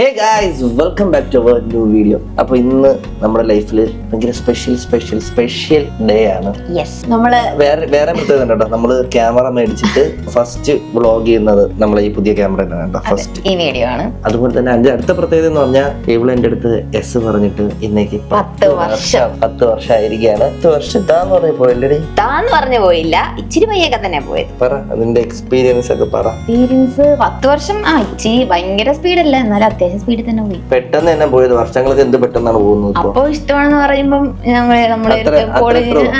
Hey guys, welcome back to our new video. അപ്പൊ ഇന്ന് നമ്മുടെ ലൈഫിൽ ഭയങ്കര സ്പെഷ്യൽ ഡേ ആണ്. വേറെ പ്രത്യേകത കേട്ടോ, നമ്മള് ക്യാമറ മേടിച്ചിട്ട് ഫസ്റ്റ് വ്ളോഗ് ചെയ്യുന്നത് നമ്മളെ ഈ പുതിയ ക്യാമറ കേട്ടോ, ഫസ്റ്റ് ഈ വീഡിയോ ആണ്. അതുപോലെ തന്നെ അതിന്റെ അടുത്ത പ്രത്യേകത എന്ന് പറഞ്ഞാൽ ഇവള് എന്റെ അടുത്ത് എസ് പറഞ്ഞിട്ട് ഇന്നേക്ക് 10 വർഷം ആയിരിക്കാണ്. 10 വർഷം താന്ന് പറഞ്ഞു പോയല്ലേ? താന്ന് പറഞ്ഞു പോയില്ല, ഇച്ചിരി പയ്യൊക്കെ തന്നെ പോയത്. പറ അതിന്റെ എക്സ്പീരിയൻസ് ഒക്കെ പറ. 10 വർഷം ഇച്ചിരി ഭയങ്കര സ്പീഡല്ല, എന്നാലും അത്യാവശ്യം സ്പീഡിൽ തന്നെ പോയി. പെട്ടെന്ന് തന്നെ പോയത്, വർഷങ്ങൾക്ക് എന്ത് പെട്ടെന്നാണ് പോകുന്നത്. അപ്പൊ ഇഷ്ടമാണെന്ന് പറയുമ്പം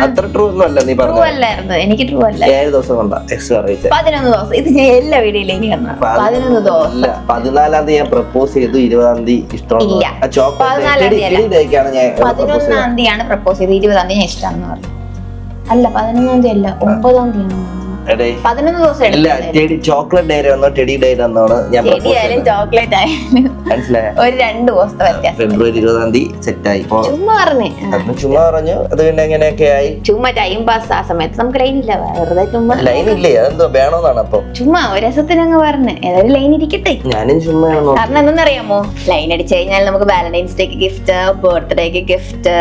അത്ര ട്രൂ ഒന്നും അല്ല നീ ട്രൂ അല്ലായിരുന്നു. എനിക്ക് ട്രൂ അല്ല. 7 ദിവസം കൊണ്ടാ എക്സ് അറിയിച്ചത്. 11 ദിവസം. ഇത് ഞാൻ എല്ലാ വീഡിയോയിലും 11 ദിവസം. 14-ാം തീയതി ഞാൻ പ്രപ്പോസ് ചെയ്തു, 20-ാം തീയതി ഇഷ്ടമാണ്. 11-ാം തീയതിയാണ് പ്രപ്പോസ് ചെയ്തത്, 20-ാം തീയതി ഞാൻ ഇഷ്ടമാണെന്ന് പറഞ്ഞു. അല്ല 11-ാം തീയതി അല്ല, 9-ാം തീയതി. 11 ദിവസം ചോക്ലേറ്റ് ഡയറി വന്നോ ടെഡി ഡയറി വന്നോണ് ഞാൻ ചോക്ലേറ്റ് ആയാലും ഒരു 2 ദിവസത്തെ വ്യത്യാസം. ഫെബ്രുവരി 20-ാം തീയതി സെറ്റായി. ചുമ്മാ പറഞ്ഞു. അത് പിന്നെ എങ്ങനെയൊക്കെ ആയി, ചുമ്മാ ടൈം പാസ്. ആ സമയത്ത് നമുക്ക് ലൈൻ ഇല്ല, വെറുതെ ചുമ്മാ ലൈൻ ഇല്ലേ, അതെന്തോ വേണോന്നാണ്. അപ്പൊ ചുമ്മാ ഒരു രസത്തിന് അങ്ങ് പറഞ്ഞു ഏതായാലും ലൈൻ ഇരിക്കട്ടെ. ഞാനും ചുമ്മാ. കാരണം എന്തെന്നറിയാമോ, ലൈൻ അടിച്ചു കഴിഞ്ഞാൽ നമുക്ക് വാലന്റൈൻസ് ഡേക്ക് ഗിഫ്റ്റ്, ബർത്ത്ഡേക്ക് ഗിഫ്റ്റ്,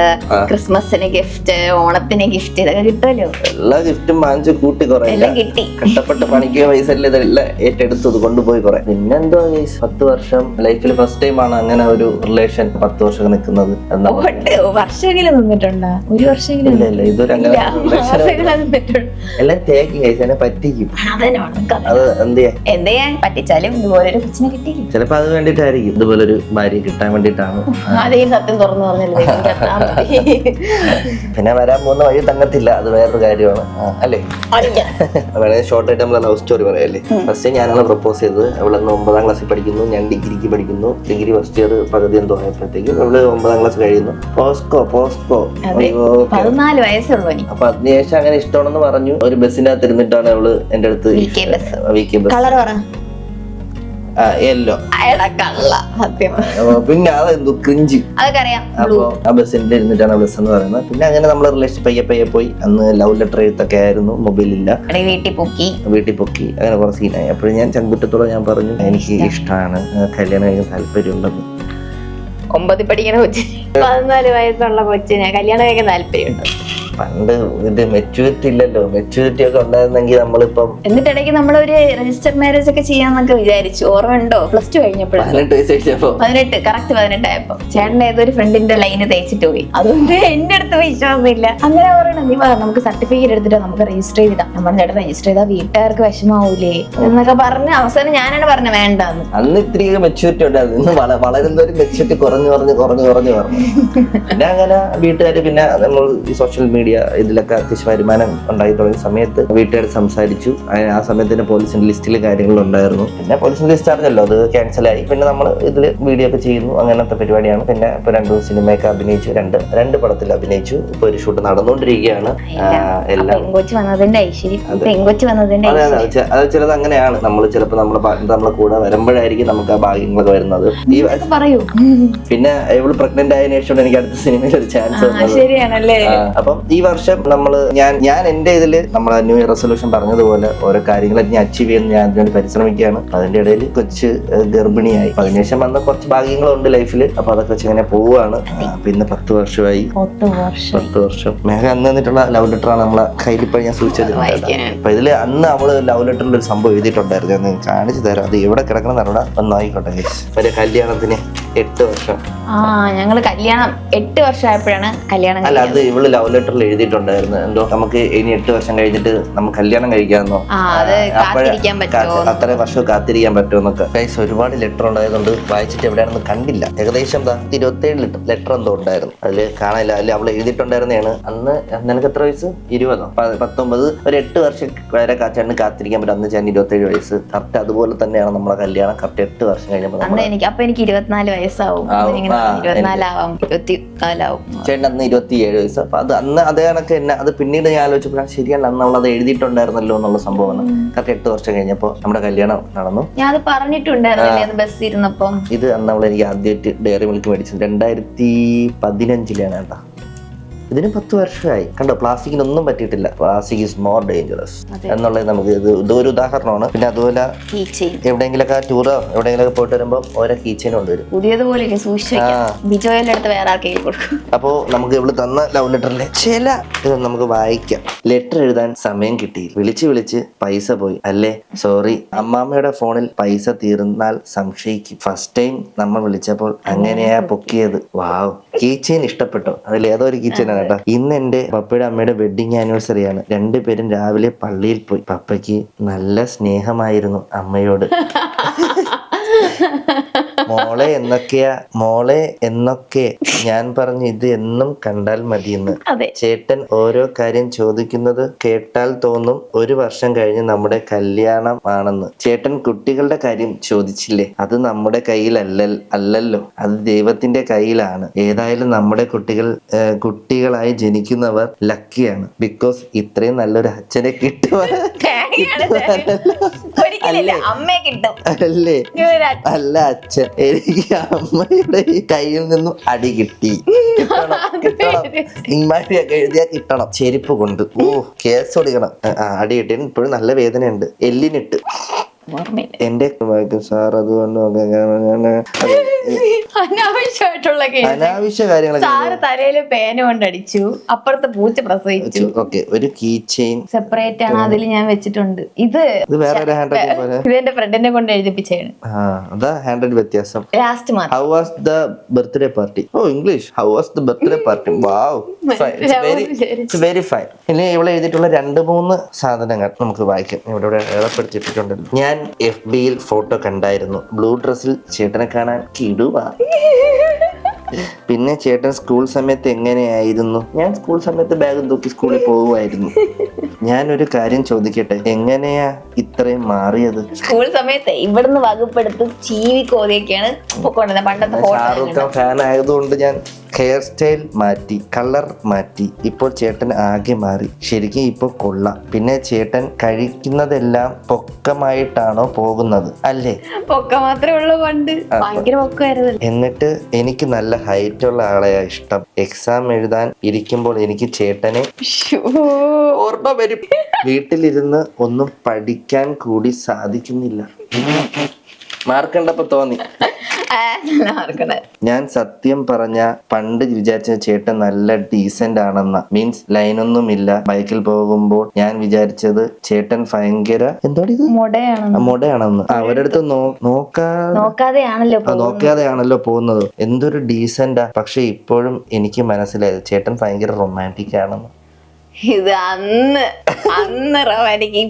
ക്രിസ്മസിന് ഗിഫ്റ്റ്, ഓണത്തിന് ഗിഫ്റ്റ്, ഇതൊക്കെ കിട്ടുമല്ലോ. എല്ലാ ഗിഫ്റ്റും വാങ്ങിച്ച് കൂട്ടി കുറെ കിട്ടി. കഷ്ടപ്പെട്ട് പണിക്ക് പൈസ ഇതെല്ലാം ഏറ്റെടുത്തത് കൊണ്ടുപോയി കുറെ. പിന്നെന്തോ 10 വർഷം ലൈഫിൽ ഫസ്റ്റ് ടൈം ആണ് അങ്ങനെ ഒരു റിലേഷൻ 10 വർഷം നിൽക്കുന്നത്. വർഷമെങ്കിലും നിന്നിട്ടുണ്ടോ? ഒരു വർഷമെങ്കിലും ഇല്ല, ഇതൊരു അങ്ങനെ എല്ലാം തേക്കി കഴിച്ചാൽ പറ്റിക്കും. അത് എന്ത് ചെയ്യാൻ പറ്റിച്ചാലും ഇതുപോലൊരു കൊച്ചിനെ കിട്ടിയില്ല. ചിലപ്പോ അത് വേണ്ടിട്ടായിരിക്കും, ഇതുപോലൊരു ഭാര്യ കിട്ടാൻ വേണ്ടിട്ടാണ്. അതേ സത്യം തുറന്നു പറഞ്ഞല്ലോ. പിന്നെ വരാൻ പോകുന്ന വഴി തങ്ങത്തില്ല, അത് വേറൊരു കാര്യമാണ് അല്ലേ. വളരെ ഷോർട്ട് ആയിട്ട് നമ്മളെ ലവ് സ്റ്റോറി പറയല്ലേ. ഫസ്റ്റ് ഞാനാണ് പ്രപ്പോസ് ചെയ്തത്. അവളന്ന് 9-ാം ക്ലാസ്സിൽ പഠിക്കുന്നു, ഞാൻ ഡിഗ്രിക്ക് പഠിക്കുന്നു. ഡിഗ്രി ഫസ്റ്റ് ഇയർ പകുതി എന്തോ ആയപ്പോഴത്തേക്കും അവള് 9-ാം ക്ലാസ് കഴിയുന്നു. പോസ്കോ 14 വയസ്സുള്ളൂ. അപ്പൊ അതിനുശേഷം അങ്ങനെ ഇഷ്ടമാണെന്ന് പറഞ്ഞു. ഒരു ബസ്സിന്റെ അകത്ത് ഇരുന്നിട്ടാണ് അവള് എന്റെ അടുത്ത് യെല്ലോ, പിന്നെ അതെന്തോ ക്രിഞ്ച്. അപ്പൊ ആ ബസ്സിന്റെ ഇരുന്നിട്ടാണ് ബസ് എന്ന് പറയുന്നത്. പിന്നെ അങ്ങനെ നമ്മളെ റിലേഷൻ പയ്യെ പോയി. അന്ന് ലവ് ലെറ്റർ എഴുത്തൊക്കെ ആയിരുന്നു, മൊബൈലില്ല. വീട്ടിൽ പൊക്കി അങ്ങനെ കുറെ സീനായി. അപ്പോഴും ഞാൻ ചങ്കുറ്റത്തോടെ ഞാൻ പറഞ്ഞു എനിക്ക് ഇഷ്ടമാണ്, കല്യാണം കഴിക്കാൻ താല്പര്യമുണ്ടെന്ന്. 9 പഠിക്കുന്ന കൊച്ചിന് 14 വയസ്സുള്ള കൊച്ചിന് കല്യാണം കഴിക്കാൻ താല്പര്യമുണ്ട്. പണ്ട് ഇത് മെച്യൂരിറ്റി ഇല്ലല്ലോ. മെച്യൂരിറ്റി ഒക്കെ ഉണ്ടായിരുന്നെങ്കിൽ നമ്മളിപ്പം. എന്നിട്ടിടയ്ക്ക് നമ്മളൊരു രജിസ്റ്റർ മാരേജ് ഒക്കെ ചെയ്യാന്നൊക്കെ വിചാരിച്ചു, ഓർമ്മയുണ്ടോ? +2 കഴിഞ്ഞപ്പോഴും 18 കറക്റ്റ് 18 ആയപ്പോ ചേട്ടന്റെ ഏതൊരു ഫ്രണ്ടിന്റെ ലൈന് തേച്ചിട്ട് പോയി. അതുകൊണ്ട് എന്റെ അടുത്ത് വിശ്വാസമില്ല. അങ്ങനെ പറയണം, നീ നമുക്ക് സർട്ടിഫിക്കറ്റ് എടുത്തിട്ട് നമുക്ക് രജിസ്റ്റർ ചെയ്തിടാം. നമ്മുടെ ചേട്ടൻ രജിസ്റ്റർ ചെയ്താൽ വീട്ടുകാർക്ക് വിഷമാവൂലേ എന്നൊക്കെ പറഞ്ഞ് അവസാനം ഞാനാണ് പറഞ്ഞത് വേണ്ടെന്ന്. അന്ന് ഇത്തിരി മെച്യൂരിറ്റി ഉണ്ടായിരുന്നു, ഇന്ന് വളരുന്നൊരു മെച്യൂരിറ്റി കുറഞ്ഞു പറഞ്ഞു. പിന്നെ അങ്ങനെ വീട്ടുകാര്, പിന്നെ നമ്മൾ ഈ സോഷ്യൽ മീഡിയ ഇതിലൊക്കെ അത്യാവശ്യം വരുമാനം ഉണ്ടായി തുടങ്ങിയ സമയത്ത് വീട്ടുകാർ സംസാരിച്ചു. ആ സമയത്ത് പോലീസിന്റെ ലിസ്റ്റിൽ കാര്യങ്ങളുണ്ടായിരുന്നു. പിന്നെ പോലീസിന്റെ ലിസ്റ്റ് അറിഞ്ഞല്ലോ, അത് ക്യാൻസലായി. പിന്നെ നമ്മൾ ഇതിൽ വീഡിയോ ഒക്കെ ചെയ്യുന്നു, അങ്ങനത്തെ പരിപാടിയാണ്. പിന്നെ ഇപ്പൊ 2 സിനിമയൊക്കെ അഭിനയിച്ചു, രണ്ട് പടത്തിൽ അഭിനയിച്ചു. ഇപ്പൊ ഒരു ഷൂട്ട് നടന്നുകൊണ്ടിരിക്കുകയാണ്. എല്ലാം അത് ചിലത് അങ്ങനെയാണ്. നമ്മൾ ചിലപ്പോൾ നമ്മളെ കൂടെ വരുമ്പോഴായിരിക്കും നമുക്ക് ആ ഭാഗ്യങ്ങളൊക്കെ വരുന്നത്. പിന്നെ ഇവള് പ്രഗ്നന്റ് ആയതിനു ശേഷം എനിക്ക് അടുത്ത സിനിമയിൽ ഒരു ചാൻസ് വന്നത്. അപ്പം ഈ വർഷം ഞാൻ എന്റെ ഇതില് നമ്മളെ ന്യൂ ഇയർ റെസൊല്യൂഷൻ പറഞ്ഞതുപോലെ ഓരോ കാര്യങ്ങളൊക്കെ ഞാൻ അച്ചീവ് ചെയ്യുന്ന ഞാൻ അതിനുവേണ്ടി പരിശ്രമിക്കുകയാണ്. അതിന്റെ ഇടയിൽ കൊച്ച് ഗർഭിണിയായി. അതിനുശേഷം വന്ന കുറച്ച് ഭാഗ്യങ്ങളുണ്ട് ലൈഫിൽ. അപ്പൊ അതൊക്കെ വെച്ച് ഇങ്ങനെ പോവുകയാണ്. പിന്നെ 10 വർഷമായി. 10 വർഷം മേഘ അന്ന് തന്നിട്ടുള്ള ലവ് ലെറ്റർ ആണ് നമ്മളെ കയ്യിൽ ഇപ്പോൾ ഞാൻ സൂക്ഷിച്ചത്. അപ്പൊ ഇതില് അന്ന് അവള് ലവ് ലെറ്ററിൽ ഒരു സംഭവം എഴുതിയിട്ടുണ്ടായിരുന്നു, ഞാൻ കാണിച്ചു തരാം. അത് എവിടെ കിടക്കണം അവിടെ ഒന്ന് ആയിക്കോട്ടെ. ഒരു കല്യാണത്തിന് 8 വർഷം. ഞങ്ങള് കല്യാണം 8 വർഷമായപ്പോഴാണ് കല്യാണം. അല്ല, അത് ഇവള് ലവ് ലെറ്ററിൽ എഴുതിയിട്ടുണ്ടായിരുന്നു, എന്തോ നമുക്ക് ഇനി 8 വർഷം കഴിഞ്ഞിട്ട് നമുക്ക് കല്യാണം കഴിക്കാമെന്നോ, അത്രയും വർഷം കാത്തിരിക്കാൻ പറ്റുമെന്നൊക്കെ. ഒരുപാട് ലെറ്റർ ഉണ്ടായതുകൊണ്ട് വായിച്ചിട്ട് എവിടെയാണെന്ന് കണ്ടില്ല. ഏകദേശം 27 ലെറ്റർ എന്തോ ഉണ്ടായിരുന്നു, അതില് കാണാനില്ല. അതിൽ അവള് എഴുതിയിട്ടുണ്ടായിരുന്നതാണ്. അന്ന് നിനക്ക് എത്ര വയസ്സ്? 20, 19. ഒരു 8 വർഷം വരെ ചേട്ടന് കാത്തിരിക്കാൻ പറ്റും. അന്ന് ചേട്ടൻ 27 വയസ്സ്. കറക്റ്റ് അതുപോലെ തന്നെയാണ് നമ്മളെ കല്യാണം. കറക്റ്റ് 8 വർഷം കഴിഞ്ഞപ്പോൾ എനിക്ക് 24 വയസ്സാവും. ചേട്ടൻ അന്ന് 27 വയസ്സ്. അപ്പൊ അത് അന്ന് അതേ കണക്ക് തന്നെ. അത് പിന്നീട് ഞാൻ ആലോചിച്ചപ്പോഴാണ് ശരിയാണ്, അന്ന് അവൾ അത് എഴുതിയിട്ടുണ്ടായിരുന്നല്ലോ എന്നുള്ള സംഭവമാണ്. കറക്റ്റ് 8 വർഷം കഴിഞ്ഞപ്പോ നമ്മുടെ കല്യാണം നടന്നു. ഞാൻ പറഞ്ഞിട്ടുണ്ടായിരുന്നു ബസ് ഇരുന്നപ്പം. ഇത് അന്ന് അവൾ എനിക്ക് ആദ്യമായിട്ട് ഡയറി മിൽക്ക് മേടിച്ചത് 2015-ലാണ് കേട്ടോ. ഇതിന് 10 വർഷമായി. കണ്ടോ, പ്ലാസ്റ്റിക്കിനൊന്നും പറ്റിയിട്ടില്ല. പ്ലാസ്റ്റിക് ഈസ് മോർ ഡേഞ്ചറസ് എന്നുള്ളത് നമുക്ക് ഇതൊരു ഉദാഹരണമാണ്. പിന്നെ അതുപോലെ എവിടെയെങ്കിലൊക്കെ ടൂറോ എവിടെയെങ്കിലൊക്കെ പോയിട്ട് വരുമ്പോൾ ഓരോ കീച്ചേനും കൊണ്ടുവരും. പുതിയതുപോലെ വേറെ ആർക്കെങ്കിലും കൊടുക്കും. അപ്പോ നമുക്ക് ഇവള് തന്ന ലവ് ലെറ്ററിലെ ചില ഇത് നമുക്ക് വായിക്കാം. ലെറ്റർ എഴുതാൻ സമയം കിട്ടി, വിളിച്ച് പൈസ പോയി അല്ലേ, സോറി. അമ്മാമ്മയുടെ ഫോണിൽ പൈസ തീർന്നാൽ സംശയിക്കും. ഫസ്റ്റ് ടൈം നമ്മൾ വിളിച്ചപ്പോൾ അങ്ങനെയാ പൊക്കിയത്. വാവ്, കീച്ചെയിൻ ഇഷ്ടപ്പെട്ടോ? അതിൽ ഏതോ ഒരു കീച്ചെയിനാണ് കേട്ടോ. ഇന്ന് എന്റെ പപ്പയുടെ അമ്മയുടെ വെഡിങ് ആനിവേഴ്സറി ആണ്. രണ്ടുപേരും രാവിലെ പള്ളിയിൽ പോയി. പപ്പയ്ക്ക് നല്ല സ്നേഹമായിരുന്നു അമ്മയോട്. മോളെ എന്നൊക്കെ ഞാൻ പറഞ്ഞു, ഇത് എന്നും കണ്ടാൽ മതിയെന്ന്. ചേട്ടൻ ഓരോ കാര്യം ചോദിക്കുന്നത് കേട്ടാൽ തോന്നും 1 വർഷം കഴിഞ്ഞ് നമ്മുടെ കല്യാണം ആണെന്ന്. ചേട്ടൻ കുട്ടികളുടെ കാര്യം ചോദിച്ചില്ലേ, അത് നമ്മുടെ കയ്യിലല്ലല്ലോ, അത് ദൈവത്തിന്റെ കയ്യിലാണ്. ഏതായാലും നമ്മുടെ കുട്ടികളായി ജനിക്കുന്നവർ ലക്കിയാണ്. ബിക്കോസ് ഇത്രയും നല്ലൊരു അച്ഛനെ അല്ലേ? അല്ല അച്ഛൻ, എനിക്ക് അമ്മയുടെ കയ്യിൽ നിന്നും അടി കിട്ടി. ഇമാരിയൊക്കെ എഴുതിയാ കിട്ടണം. ചെരുപ്പ് കൊണ്ട് കേസ് കൊടുക്കണം. അടി കിട്ടിയ ഇപ്പോഴും നല്ല വേദനയുണ്ട്. എല്ലിനിട്ട് എന്റെ സാർ അതുകൊണ്ട് അനാവശ്യ കാര്യങ്ങൾ തലയില് പേന കൊണ്ടടിച്ചു, അപ്പുറത്തെ പൂച്ച പ്രസവിച്ചു. ഓക്കെ, ഒരു കീ ചെയിൻ സെപ്പറേറ്റ് ആണ്, അതിൽ ഞാൻ വെച്ചിട്ടുണ്ട്. ഇത് വേറെ ഹാൻഡ് ഇത് എന്റെ ഫ്രണ്ടിനെ കൊണ്ട് എഴുതിപ്പിച്ചാണ്. അതാ ഹാൻഡ് വെത്യാസം. ലാസ്റ്റ് മാസം how was the birthday party? English. How was the birthday party? Wow, it's very fine. ഇനി ഇവിടെ എഴുതിയിട്ടുള്ള 2-3 സാധനങ്ങൾ നമുക്ക് വായിക്കാം. ഇവിടെ ഏർപ്പെടുത്തിയിട്ടുണ്ടല്ലോ. ഞാൻ FB-യിൽ ഫോട്ടോ കണ്ടായിരുന്നു. ബ്ലൂ ഡ്രസ്സിൽ ചേട്ടനെ കാണാൻ കിടുവാ. പിന്നെ ചേട്ടൻ സ്കൂൾ സമയത്ത് എങ്ങനെയായിരുന്നു? ഞാൻ സ്കൂൾ സമയത്ത് ബാഗും തൂക്കി സ്കൂളിൽ പോകുമായിരുന്നു. ഞാനൊരു കാര്യം ചോദിക്കട്ടെ, എങ്ങനെയാ ഇത്രയും മാറിയത്? സ്കൂൾ സമയത്ത് ഇവിടുന്ന് വകുപ്പെടുത്ത് ചീവി കോതിയൊക്കെയാണ് പണ്ടത്തെ. ഷാറൂഖ് ഖാൻ ഫാൻ ആയതുകൊണ്ട് ഞാൻ ഹെയർ സ്റ്റൈൽ മാറ്റി, കളർ മാറ്റി. ഇപ്പോൾ ചേട്ടൻ ആകെ മാറി. ശരിക്കും ഇപ്പൊ കൊള്ളാം. പിന്നെ ചേട്ടൻ കഴിക്കുന്നതെല്ലാം പൊക്കമായിട്ടാണോ പോകുന്നത്? അല്ലേ? പൊക്ക മാത്രമേ ഉള്ളൂ, പണ്ട് ഭയങ്കര പൊക്കമായിരുന്നു. എന്നിട്ട് എനിക്ക് നല്ല ഹൈറ്റ് ഉള്ള ആളെയാ ഇഷ്ടം. എക്സാം എഴുതാൻ ഇരിക്കുമ്പോൾ എനിക്ക് ചേട്ടനെ ഓർമ്മ വരും. വീട്ടിലിരുന്ന് ഒന്നും പഠിക്കാൻ കൂടി സാധിക്കുന്നില്ല. മാർക്കണ്ടപ്പോ തോന്നി. ഞാൻ സത്യം പറഞ്ഞ പണ്ട് വിചാരിച്ച ചേട്ടൻ നല്ല ഡീസന്റ് ആണെന്ന. മീൻസ് ലൈനൊന്നുമില്ല. ബൈക്കിൽ പോകുമ്പോൾ ഞാൻ വിചാരിച്ചത് ചേട്ടൻ ഭയങ്കര മൊടയാണെന്ന്. അവരടുത്ത് നോക്കാതെയാണല്ലോ പോകുന്നത്. എന്തൊരു ഡീസന്റാ. പക്ഷെ ഇപ്പോഴും എനിക്ക് മനസ്സിലായത് ചേട്ടൻ ഭയങ്കര റൊമാൻറ്റിക് ആണെന്ന്. ഇത് അന്ന് റൊമാൻറ്റിക്.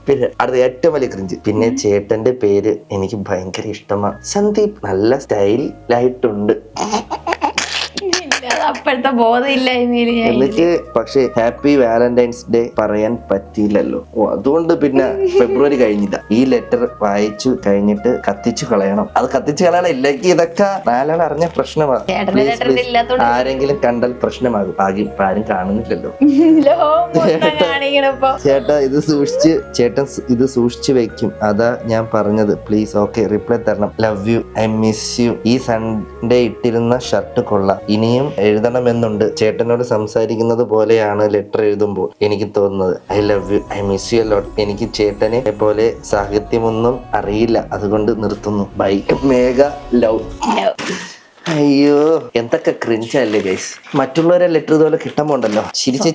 പിന്നെ അടുത്ത ഏറ്റവും വലിയ ക്രിഞ്ച്. പിന്നെ ചേട്ടന്റെ പേര് എനിക്ക് ഭയങ്കര ഇഷ്ടമാണ്, സന്ദീപ്. നല്ല സ്റ്റൈലായിട്ടുണ്ട്. അപ്പോഴത്തെ ബോധമില്ലായ്മ. എനിക്ക് പക്ഷെ ഹാപ്പി വാലന്റൈൻസ് ഡേ പറയാൻ പറ്റിയില്ലല്ലോ. അതുകൊണ്ട് പിന്നെ ഫെബ്രുവരി കഴിഞ്ഞില്ല. ഈ ലെറ്റർ വായിച്ചു കഴിഞ്ഞിട്ട് കത്തിച്ചു കളയണം. അത് കത്തിച്ചു കളയണം, ഇല്ലെങ്കിൽ ഇതൊക്കെ നാലാൾ അറിഞ്ഞ പ്രശ്നമാണ്. ആരെങ്കിലും കണ്ടാൽ പ്രശ്നമാകും. ഭാഗ്യം ആരും കാണുന്നില്ലല്ലോ. ചേട്ടാ ഇത് സൂക്ഷിച്ചു വെക്കും. അതാ ഞാൻ പറഞ്ഞത്. പ്ലീസ് ഓക്കെ, റിപ്ലൈ തരണം. Love you, I miss you. ഈ സൺഡേ ഇട്ടിരുന്ന ഷർട്ട് കൊള്ളാം. ഇനിയും എഴുതണമെന്നുണ്ട്. ചേട്ടനോട് സംസാരിക്കുന്നത് പോലെയാണ് ലെറ്റർ എഴുതുമ്പോൾ എനിക്ക് തോന്നുന്നത്. I love you, I miss you lot. എനിക്ക് ചേട്ടനെ പോലെ സാഹിത്യമൊന്നും അറിയില്ല, അതുകൊണ്ട് നിർത്തുന്നു. ബൈ. Megha love. അയ്യോ, എന്തൊക്കെ ക്രിഞ്ചല്ലേ ഗൈസ്. മറ്റുള്ളവരെ ലെറ്റർ ഇതുപോലെ കിട്ടുമ്പോണ്ടല്ലോ ചിരിച്ച്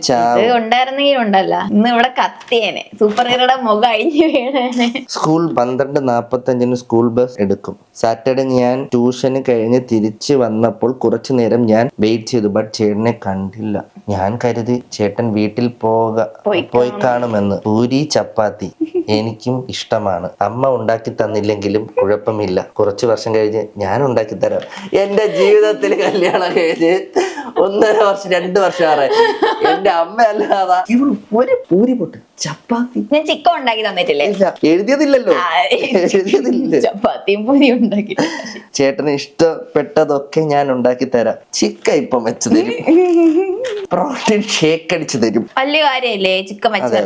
ഉണ്ടായിരുന്നെങ്കിലുണ്ടല്ലോ ഇന്ന് ഇവിടെ കത്തിയേനെ. സൂപ്പർ ഹീറോയുടെ മുഖം അഴിഞ്ഞു വീണേനെ. സ്കൂൾ 12:45 സ്കൂൾ ബസ് എടുക്കും. സാറ്റർഡേ ഞാൻ ട്യൂഷന് കഴിഞ്ഞ് തിരിച്ചു വന്നപ്പോൾ കുറച്ചു നേരം ഞാൻ വെയിറ്റ് ചെയ്തു. ബട്ട് ചേട്ടനെ കണ്ടില്ല. ഞാൻ കരുതി ചേട്ടൻ വീട്ടിൽ പോയി കാണുമെന്ന്. പൂരി ചപ്പാത്തി എനിക്കും ഇഷ്ടമാണ്. അമ്മ ഉണ്ടാക്കി തന്നില്ലെങ്കിലും കുഴപ്പമില്ല. കുറച്ചു വർഷം കഴിഞ്ഞ് ഞാൻ ഉണ്ടാക്കി തരാം. എന്റെ ജീവിതത്തിൽ കല്യാണം കഴിഞ്ഞ് 1.5 വർഷം 2 വർഷം ആറായി. എന്റെ അമ്മ അല്ലാതാ ഒരു പൂരി പൊട്ട് ചപ്പാത്തി ഞാൻ ചിക്കൻ ഉണ്ടാക്കി തന്നിട്ടില്ലേ? എഴുതിയതില്ലല്ലോ. ചപ്പാത്തിയും പൂരി ഉണ്ടാക്കി. ചേട്ടന് ഇഷ്ടപ്പെട്ടതൊക്കെ ഞാൻ ഉണ്ടാക്കി തരാം. ചിക്കൻ ഇപ്പം വെച്ച് തരും. പ്രോട്ടീൻ ഷേക്ക് അടിച്ചു തരും. വലിയ കാര്യല്ലേ ചിക്കൻ വെച്ച്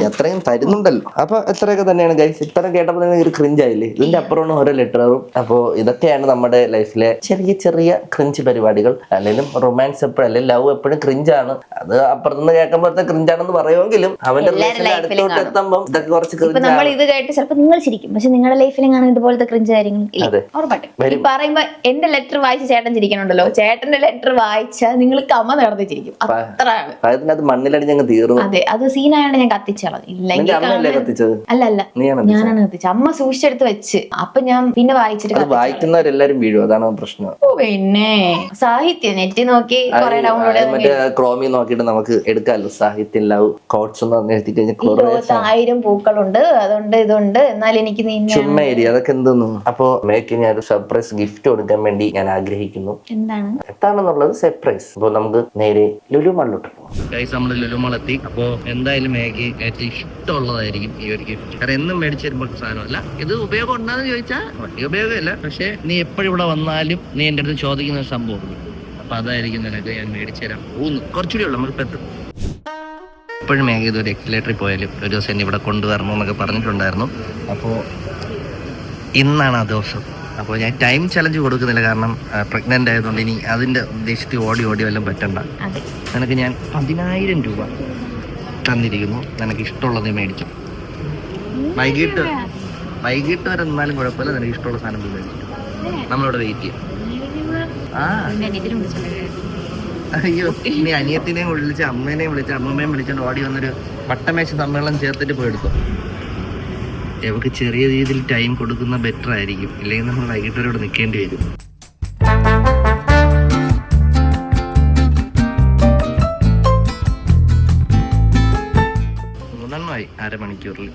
എത്രയും തരുന്നുണ്ടല്ലോ. അപ്പൊ എത്രയൊക്കെ തന്നെയാണ് ഗൈസ്. ഇത്ര കേട്ടപ്പോ തന്നെ ഒരു ക്രിഞ്ച് ആയില്ലേ. ഇതിന്റെ അപ്പുറമാണ് ഓരോ ലെറ്ററും. അപ്പോ ഇതൊക്കെയാണ് നമ്മുടെ ലൈഫിലെ ചെറിയ ചെറിയ ക്രിഞ്ച് പരിപാടികൾ. അല്ലെങ്കിൽ റൊമാൻസ് എപ്പോഴും അല്ലെങ്കിൽ ലവ് എപ്പോഴും ക്രിഞ്ചാണ്. അത് അപ്പുറത്തുനിന്ന് കേൾക്കുമ്പോഴത്തെ ക്രിഞ്ചാണെന്ന് പറയുമെങ്കിലും അവന്റെ അടുത്തോട്ട് എത്തുമ്പോൾ ഇതൊക്കെ കുറച്ച് ക്രിഞ്ച്. നമ്മൾ ഇത് കേട്ട് ചിലപ്പോൾ നിങ്ങൾ ചിരിക്കും, പക്ഷെ നിങ്ങളുടെ ലൈഫിലും കാണാൻ ഇതുപോലത്തെ ക്രിഞ്ച് കാര്യങ്ങൾ ഉറപ്പായിട്ടും. പറയുമ്പോ എന്റെ ലെറ്റർ വായിച്ച് ചേട്ടൻ ചിരിക്കണുണ്ടല്ലോ, ചേട്ടന്റെ ലെറ്റർ വായിച്ചാൽ നിങ്ങൾ കമ നടന്ന് ചിരിക്കും. അത്രയാണ്. അതിനകത്ത് മണ്ണിലടിഞ്ഞങ്ങ് തീർന്നു. അതെ, അത് സീനായോണ്ട് ഞാൻ കത്തിച്ചളഞ്ഞു. ഇല്ലെങ്കിൽ അല്ല ഞാനാണ് കത്തിച്ചത്. അമ്മ സൂക്ഷിച്ചെടുത്ത് വെച്ച്. അപ്പൊ ഞാൻ പിന്നെ വായിച്ചിട്ട് വായിക്കുന്നവരെല്ലാരും വീഴും. അതാണ് പ്രശ്നം. പിന്നെ സാഹിത്യം നെറ്റ് നോക്കി കുറെ ഡൗൺലോഡ് ക്രോമി നോക്കിയിട്ട് നമുക്ക് എടുക്കാമല്ലോ. സാഹിത്യം ലവ് കോട്സ് എന്ന് എഴുതി കഴിഞ്ഞാൽ 1000 പൂക്കളുണ്ട്, അതുണ്ട് ഇതുണ്ട്, എന്നാൽ എനിക്ക് ചുമ്മാ അതൊക്കെ എന്തോന്നു. അപ്പൊ മേക്ക് ഞാൻ ഒരു സർപ്രൈസ് ഗിഫ്റ്റ് കൊടുക്കാൻ വേണ്ടി ഞാൻ ആഗ്രഹിക്കുന്നു. എന്താണെന്നുള്ളത് സർപ്രൈസ്. അപ്പൊ നമുക്ക് നേരെ ലുലു മാളിലോട്ട് പോകാം. നമ്മള് ലുലു മാൾ എത്തി. അപ്പൊ എന്തായാലും മേക്ക് ഏറ്റവും ഇഷ്ടമുള്ളതായിരിക്കും ഈ ഒരു ഗിഫ്റ്റ്. കാരണം എന്നും മേടിച്ചു തരുമ്പോൾ സാധനമല്ല. ഇത് ഉപയോഗം ഉണ്ടാന്ന് ചോദിച്ചാൽ വലിയ ഉപയോഗമല്ല, പക്ഷെ നീ എപ്പോഴും ഇവിടെ വന്നാലും നീ എന്റെ അടുത്ത് ചോദിക്കുന്ന ഒരു സംഭവം. അപ്പൊ അതായിരിക്കും നിനക്ക് ഞാൻ മേടിച്ചു തരാൻ പോകുന്നു. കുറച്ചുകൂടി ഉള്ളു നമുക്ക് എത്തും. എപ്പോഴും മേഘ ഇതൊരു എക്സിലേറ്ററിൽ പോയാലും ഒരു ദിവസം എന്നെ ഇവിടെ കൊണ്ടുവരണം എന്നൊക്കെ പറഞ്ഞിട്ടുണ്ടായിരുന്നു. അപ്പോൾ ഇന്നാണ് ആ ദിവസം. അപ്പോൾ ഞാൻ ടൈം ചലഞ്ച് കൊടുക്കുന്നില്ല, കാരണം പ്രഗ്നൻ്റ് ആയതുകൊണ്ട് ഇനി അതിൻ്റെ ഉദ്ദേശത്തിൽ ഓടി വല്ലതും പറ്റണ്ട. നിനക്ക് ഞാൻ 10,000 രൂപ തന്നിരിക്കുന്നു. നിനക്ക് ഇഷ്ടമുള്ളത് മേടിച്ചു. വൈകിട്ട് വരെ നിന്നാലും കുഴപ്പമില്ല. നിനക്ക് ഇഷ്ടമുള്ള സാധനം മേടിച്ചു. നമ്മളിവിടെ വെയിറ്റ് ചെയ്യും. അയ്യോ, നീ അനിയത്തിനെയും വിളിച്ച് അമ്മേനെയും വിളിച്ച് അമ്മമ്മയും വിളിച്ചോണ്ട് ഓടി വന്നൊരു വട്ടമേശ സമ്മേളനം ചേർത്തിട്ട് പോയി എടുത്തു. നമുക്ക് ചെറിയ രീതിയിൽ ടൈം കൊടുക്കുന്ന ബെറ്റർ ആയിരിക്കും. ഇല്ലെങ്കിൽ നമ്മൾ വൈകിട്ടവരോട് നിൽക്കേണ്ടി വരും. മൂന്നെണ്ണമായി അരമണിക്കൂറിൽ.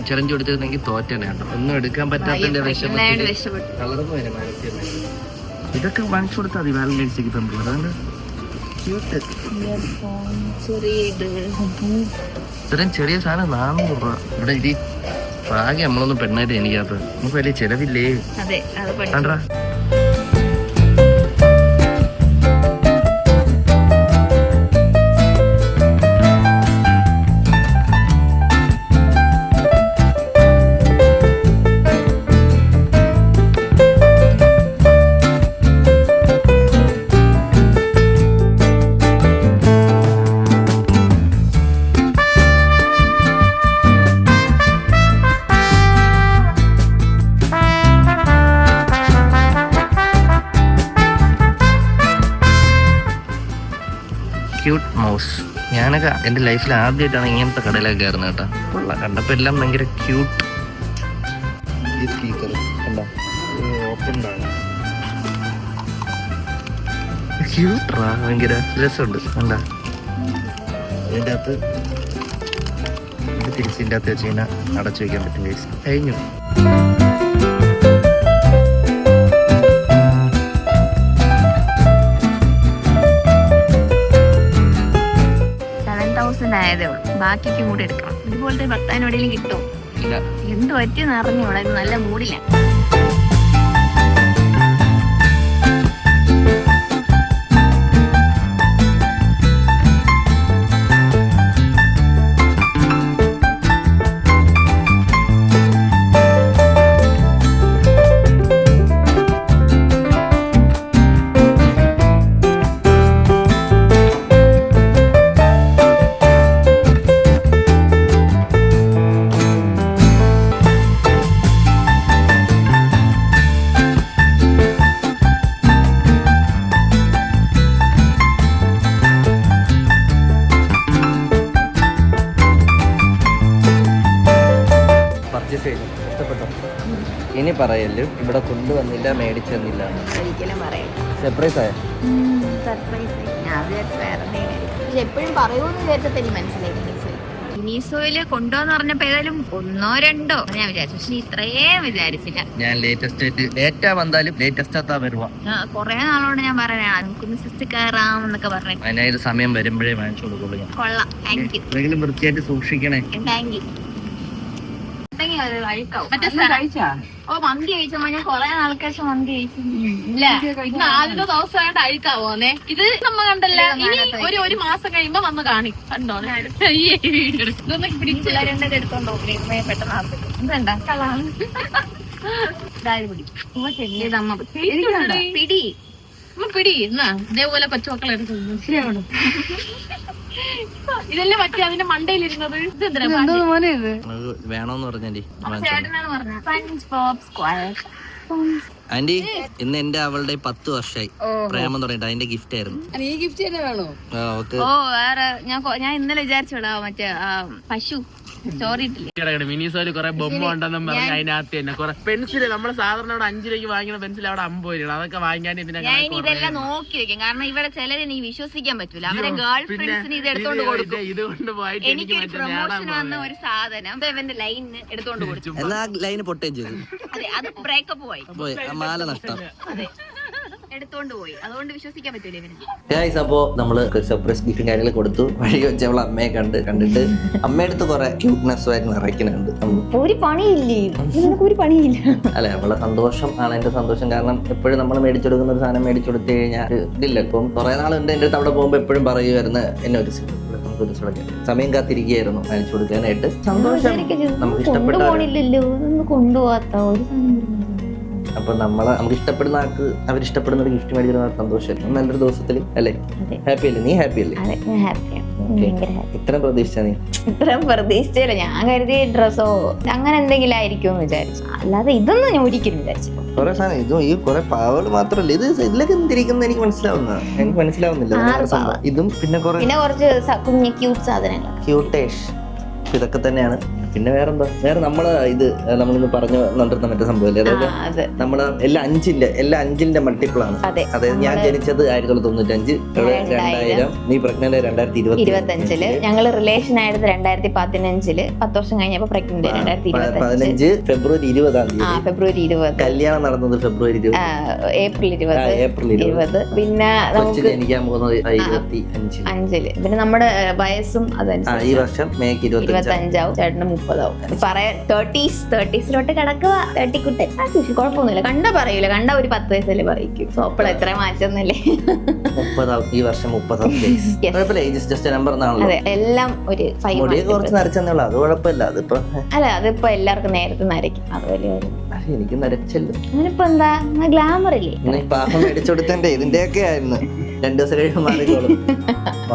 ചലഞ്ച് കൊടുത്തിരുന്നെങ്കിൽ തോറ്റനെ കേട്ടോ. ഒന്നും എടുക്കാൻ പറ്റാത്തതിന്റെ കളർന്ന് വരും. ഇതൊക്കെ വാങ്ങിച്ചു കൊടുത്താൽ മതി. വാലന്റൈൻസ് ഡേക്ക് തന്നു. അതാണ് ഇത്രയും ചെറിയ സാധനം 400 രൂപ. ഇവിടെ ഇരി ഭാഗ്യം നമ്മളൊന്നും പെണ്ണായിട്ട് എനിക്കകത്ത് നമുക്ക് വലിയ ചെലവില്ലേ. കണ്ടാ ക്യൂട്ട് മൗസ്. ഞാനൊക്കെ എൻ്റെ ലൈഫിൽ ആദ്യമായിട്ടാണ് ഇങ്ങനത്തെ കടയിലൊക്കെ കയറുന്നത് കേട്ടോ. കൊള്ളാം. കണ്ടപ്പോൾ എല്ലാം ഭയങ്കര ക്യൂട്ട്. ഈ സ്പീക്കർ കണ്ടോ, ഓപ്പൺഡാണ്. ക്യൂട്ടാ, ഭയങ്കര രസമുണ്ട്. കണ്ടോ, ഇതിൻ്റെ അകത്ത് ഇത് തിരിച്ചിൻ്റെ അകത്ത് വെച്ച് കഴിഞ്ഞാൽ അടച്ചു വയ്ക്കാൻ പറ്റും. ഗൈസ് കഴിഞ്ഞു. ആയതേ ഉള്ളൂ. ബാക്കിക്ക് കൂടി എടുക്കണം. ഇതുപോലത്തെ ഭർത്താവിന് എവിടെയെങ്കിലും കിട്ടുമോ? എന്ത് പറ്റിയെന്ന് അറിഞ്ഞൂടാ. ഇത് നല്ല മൂടില്ല. ഇഷ്ടപ്പെട്ടോ? ഇനി പറയല്ലോ ഇവിടെ കൊണ്ടുവന്നില്ല, മേടിച്ചെന്നില്ല. സർപ്രൈസ് ആയ പക്ഷെ എപ്പോഴും പറയൂന്ന് വിചാരിച്ചപ്പോ എനിക്ക് മനസ്സിലായി മിനിസോയില് കൊണ്ടുവന്ന് പറഞ്ഞപ്പോ ഏതായാലും 1 or 2 ഞാൻ വിചാരിച്ചു. പക്ഷെ ഇത്രയും വിചാരിച്ചില്ല. ഞാൻ ലേറ്റസ്റ്റ് വന്നാലും ലേറ്റസ്റ്റ് വരുവാ. കൊറേ നാളോട് ഞാൻ പറയാ നമുക്കൊന്ന് സിസ്റ്റ് കയറാം എന്നൊക്കെ പറഞ്ഞു. അതിനായത് സമയം വരുമ്പോഴേ വാങ്ങിച്ചു കൊടുക്കുള്ളൂ. കൊള്ളാം, താങ്ക് യു. വൃത്തിയായിട്ട് സൂക്ഷിക്കണേ. Thank you. ഓ മന്തി കഴിച്ചമ്മ, ഞാൻ കൊറേ നാൾക്ക് ശേഷം മന്തി കഴിച്ചു. ഇല്ല, ഇന്ന് ആദ്യത്തെ ദിവസമായിട്ട് അഴുക്കാവോന്നേ. ഇത് നമ്മ കണ്ടല്ല, ഇനി ഒരു മാസം കഴിയുമ്പോ വന്ന് കാണിക്കും. കണ്ടോ ഇതൊന്നും പിടിച്ചില്ല എടുത്തോണ്ടോ പെട്ടെന്ന് എന്താ കളാണ് പിടി പിടി എന്നാ ഇതേപോലെ കൊച്ചുമക്കളെ എടുക്കുന്നു. ഇതല്ലേ മറ്റേ അതിന്റെ മണ്ടയിലിരുന്നത്. വേണോന്ന് പറഞ്ഞേ ചേട്ടനാണ് പറഞ്ഞത്. ആന്റി, ഇന്ന് എന്റെ അവളുടെ 10 വർഷമായി പ്രേമം തുടങ്ങിട്ട്. അതിന്റെ ഗിഫ്റ്റ് ആയിരുന്നു. ഈ ഗിഫ്റ്റ് തന്നെ വേണോ? ഓ വേറെ ഞാൻ ഇന്നലെ വിചാരിച്ചോടാ മറ്റേ പശു സ്റ്റോറി ഇട്ടില്ലേ മിനിസോയില് കുറെ ബൊമ്മ ഉണ്ടെന്നും പറഞ്ഞ അതിനകത്ത് തന്നെ കുറെ പെൻസില്. നമ്മള് സാധാരണ അവിടെ 5 രൂപയ്ക്ക് വാങ്ങിക്കുന്ന പെൻസിൽ അവിടെ 50 രൂപ. അതൊക്കെ വാങ്ങിക്കാൻ ഞാൻ ഇനി ഇതെല്ലാം നോക്കി വെക്കും. കാരണം ഇവിടെ ചിലരെ എനിക്ക് വിശ്വസിക്കാൻ പറ്റൂല. അവരെ ഗേൾ ഫ്രണ്ട്സിന് ഇത് എടുത്തോണ്ട് കൊടുക്കും. ഇതുകൊണ്ട് പോയിട്ട് എനിക്കൊരു പ്രൊമോഷൻ വന്ന ഒരു സാധനം ഇവന്റെ ലൈനിന് എടുത്തോണ്ട് കൊടുത്തു. എന്നാ ലൈന് പൊട്ടേം ചെയ്തു. അതെ, അത് ബ്രേക്കപ്പ് പോയി. മാല നഷ്ടം. അതെ, എടുത്തോണ്ട് പോയി. അതുകൊണ്ട് വിശ്വസിക്കാൻ പറ്റൂല ഇവന്. ഗൈസ്, അപ്പോ നമ്മള് സർപ്രൈസ് ഗിഫ്റ്റും കാര്യങ്ങൾ കൊടുത്തു. വഴി വെച്ച് അവളെ അമ്മയെ കണ്ടിട്ട് അമ്മയടുത്ത് കുറെ ക്യൂട്ട്നെസ് ആയിട്ട് നിറയ്ക്കുന്നുണ്ട്. ഒരു പണിയില്ലേ, ഒരു പണിയില്ല. അല്ലെ, അവളെ സന്തോഷം ആണ് എന്റെ സന്തോഷം. കാരണം എപ്പോഴും നമ്മൾ മേടിച്ചെടുക്കുന്ന ഒരു സാധനം മേടിച്ചെടുത്ത് കഴിഞ്ഞാൽ ഇതില്ല. ഇപ്പം കുറെ നാളുണ്ട് എന്റെ അടുത്ത് അവിടെ പോകുമ്പോ എപ്പോഴും പറയുമായിരുന്നു എന്നെ ഒരു സമയം കാത്തിരിക്കുകയായിരുന്നു അയച്ചു കൊടുക്കാനായിട്ട്. സന്തോഷം നമുക്ക് ഇഷ്ടപ്പെട്ട കൊണ്ടുപോകാത്ത ഒരു അപ്പൊ നമുക്ക് ഇഷ്ടപ്പെടുന്ന ആൾക്ക് അവരിഷ്ടപ്പെടുന്ന ഒരു ഗിഫ്റ്റ് മേടിക്കുന്ന സന്തോഷം. നല്ലൊരു ദിവസത്തിൽ അല്ലേ? ഹാപ്പി അല്ലേ? നീ ഹാപ്പി അല്ലേ? ഇത്രയും പ്രതീക്ഷിച്ചാ? നീ ഇത്രയും പ്രതീക്ഷിച്ചില്ല. ഞാൻ കരുതി ഡ്രസ്സോ അങ്ങനെ എന്തെങ്കിലും ആയിരിക്കും വിചാരിച്ചു. അല്ലാതെ ഇതൊന്നും ഞാൻ ഒരിക്കലും വിചാരിച്ചു. കുറെ സാധനം ഇതും ഈ കുറെ പാവകൾ മാത്രല്ല, ഇത് ഇതിലൊക്കെ എന്തിരിക്കുന്ന എനിക്ക് മനസ്സിലാവുന്നില്ല. ഇതും പിന്നെ കുറച്ച് കുഞ്ഞു ക്യൂട്ട് സാധനങ്ങൾ, ക്യൂട്ടേഷ്, ഇതൊക്കെ തന്നെയാണ്. പിന്നെ വേറെ നമ്മളിന്ന് പറഞ്ഞു വന്നിരുന്ന മറ്റേ സംഭവം, അതായത് നമ്മള് എല്ലാ അഞ്ചിന്റെ മൾട്ടിപ്പിൾ ആണ്. അതായത് ഞാൻ ജനിച്ചത് 1995, 2000, നീ പ്രഗ്നന്റ് 2025. ഞങ്ങള് റിലേഷൻ ആയത് 2015. 10 വർഷം കഴിഞ്ഞപ്പോ പ്രഗ്നന്റ് 2015 ഫെബ്രുവരി 20. ഫെബ്രുവരി 20. കല്യാണം നടന്നത് ഫെബ്രുവരി 20. ഏപ്രിൽ 20. പിന്നെ നമുക്ക് ജനിക്കാൻ പോകുന്നത് 25. പിന്നെ നമ്മുടെ വയസ്സും അതനുസരിച്ച് ഈ വർഷം മെയ് 25 ആവും. ചേട്ടന് 30 ആവും. പറയാ 30s കിടക്കുക. 30 കുട്ടൻ കുഴപ്പമൊന്നുമില്ല. കണ്ട പറയൂല, കണ്ട ഒരു 10 വയസ്സല്ലേ പറയിക്കും. സോപ്പിള എത്ര മാറ്റൊന്നല്ലേ? 30 ഈ വർഷം 30. അതെ, എല്ലാം ഒരു 5 കുറച്ച് നരച്ചെന്നുള്ളൂ. അത് കുഴപ്പമില്ല. അതിപ്പോ എല്ലാവർക്കും നേരത്തെ നരയ്ക്കും. അത് വലിയ എനിക്ക് നരച്ചല്ലോ. അങ്ങനിപ്പോ എന്താ ഗ്ലാമർ ഇല്ലേ? പാപ്പം മേടിച്ചെടുത്തേ ഇതിന്റെയൊക്കെ ആയിരുന്നു. 2 ദിവസം കഴിയുമ്പോൾ മാറിക്കോളും.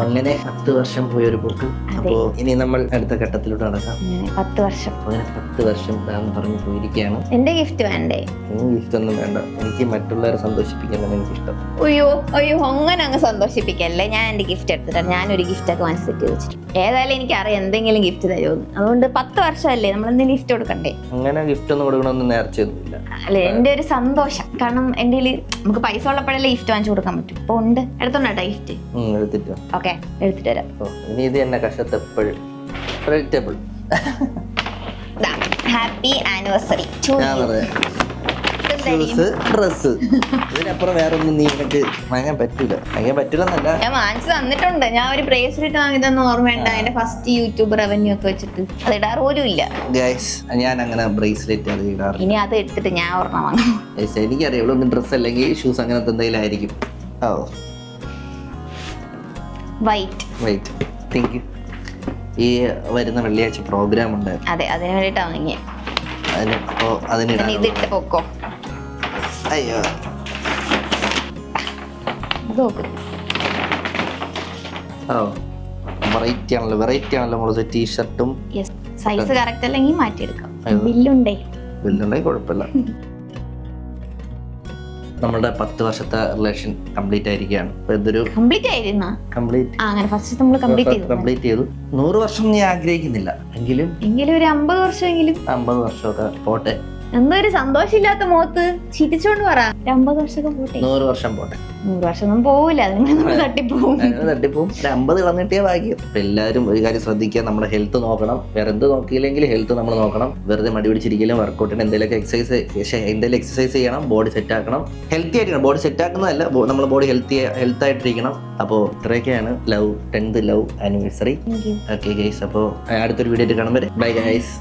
അങ്ങനെ 10 വർഷം പോയൊരു പോക്ക്. അപ്പോ ഇനി നമ്മൾ അടുത്ത ഘട്ടത്തിലോട്ട് നടക്കാം. 10 വർഷം. അങ്ങനെ 10 വർഷം പറഞ്ഞു പോയിരിക്കുകയാണ്. എന്റെ ഗിഫ്റ്റ് വേണ്ടേ? ഗിഫ്റ്റ് ഒന്നും വേണ്ട. എനിക്ക് മറ്റുള്ളവരെ സന്തോഷിപ്പിക്കാനാണ് എനിക്ക് ഇഷ്ടം. അയ്യോ അങ്ങനെ അങ്ങ് സന്തോഷിപ്പിക്കല്ലേ. ഞാൻ എന്റെ ഗിഫ്റ്റ് എടുത്തിട്ടാണ്. ഞാനൊരു ഗിഫ്റ്റ് ഒക്കെ വാങ്ങി സെറ്റ് വെച്ചിട്ട്. ഏതായാലും എനിക്കറിയാം എന്തെങ്കിലും ഗിഫ്റ്റ് തരുമെന്ന്. അതുകൊണ്ട് 10 വർഷമല്ലേ, നമ്മൾ എന്തെങ്കിലും ഗിഫ്റ്റ് കൊടുക്കണ്ടേ? അങ്ങനെ ഗിഫ്റ്റ് ഒന്നും കൊടുക്കണമെന്ന് നേർച്ചയൊന്നുമില്ല. അല്ലെ, എന്റെ ഒരു സന്തോഷം. കാരണം എന്റെ നമുക്ക് പൈസ ഉള്ളപ്പോഴല്ലേ ഗിഫ്റ്റ് വാങ്ങിച്ചു കൊടുക്കാൻ പറ്റും. അപ്പൊ ഉണ്ട്, എടുത്തോണ്ടാ ഗിഫ്റ്റ്. എടുത്തിട്ടോ? ഓക്കെ, എടുത്തിട്ട് വരാം. ഇനി ഇത് തന്നെ കഷത്ത് എപ്പോഴും ഹാപ്പി ആനിവേഴ്സറി. ഡ്രസ്, ഇതിനപ്പുറം വേറെ ഒന്നും നീ എനിക്ക് വാങ്ങാൻ പറ്റൂലെന്നല്ല. ഞാൻ വാങ്ങിച്ചു തന്നിട്ടുണ്ട്. ഞാൻ ഒരു ബ്രേസ്ലെറ്റ് വാങ്ങിയതെന്ന് ഓർമ്മയുണ്ട്. അതിന്റെ ഫസ്റ്റ് യൂട്യൂബ് റവന്യൂ ഒക്കെ വെച്ചിട്ട് അത് ഇടാറ് പോലും ഇല്ല. ഞാൻ അങ്ങനെ ബ്രേസ്ലെറ്റ് അത് ഇടാറ്. ഇനി അത് എടുത്തിട്ട് ഞാൻ ഒരെണ്ണം വാങ്ങാം. എനിക്കറിയാം ഇവിടെ ഡ്രസ് അല്ലെങ്കിൽ ഷൂസ് അങ്ങനത്തെ എന്തെങ്കിലും ആയിരിക്കും. വൈറ്റ്. Thank you. ഈ വരുന്ന വെള്ളിയാഴ്ച പ്രോഗ്രാം ഉണ്ട്. അതെ, അതിന് വേണ്ടിട്ടാ വാങ്ങിയ. ഇതിട്ട് പൊക്കോ. അയ്യോ, വെറൈറ്റി ആണല്ലോ നമ്മള് ടീഷർട്ടും. സൈസ് കറക്റ്റ് അല്ലെങ്കിൽ മാറ്റിയെടുക്കാം. ബില്ലുണ്ടേ കുഴപ്പമില്ല. നമ്മളുടെ 10 വർഷത്തെ റിലേഷൻ കംപ്ലീറ്റ് ആയിരിക്കുകയാണ്. കംപ്ലീറ്റ് ചെയ്തു. 100 വർഷം നീ ആഗ്രഹിക്കുന്നില്ല എങ്കിലും ഒരു 50 വർഷമെങ്കിലും. 50 വർഷമൊക്കെ പോട്ടെ. എന്തോ ഒരു സന്തോഷമില്ലാത്ത മുഖത്ത് ചിരിച്ചോണ്ട് പറ. 50 വർഷമൊക്കെ പോട്ടെ. 100 വർഷം പോട്ടെ. 100 വർഷമൊന്നും പോവില്ല, അതിന് നമ്മൾ തട്ടിപ്പോവും. തട്ടിപ്പോവും. ഒരു 50 കളഞ്ഞിട്ടേ ഭാഗ്യം. അപ്പൊ എല്ലാവരും ഒരു കാര്യം ശ്രദ്ധിക്കുക, നമ്മുടെ ഹെൽത്ത് നോക്കണം. വേറെ എന്ത് നോക്കിയില്ലെങ്കിൽ ഹെൽത്ത് നമ്മൾ നോക്കണം. വെറുതെ മടി പിടിച്ചിരിക്കലും വർക്കൗട്ടിന് എന്തെങ്കിലും എക്സസൈസ് ചെയ്യണം, ബോഡി സെറ്റ് ആക്കണം. ഹെൽത്തി ആയിരിക്കണം. ബോഡി സെറ്റ് ആക്കുന്നതല്ല, നമ്മുടെ ബോഡി ഹെൽത്ത് ആയിട്ടിരിക്കണം. അപ്പോൾ ഇത്രയൊക്കെയാണ് 10th love anniversary. Okay guys, അപ്പോൾ അടുത്തൊരു വീഡിയോ ആയിട്ട് കാണുമ്പോൾ ബൈ ഗൈസ്.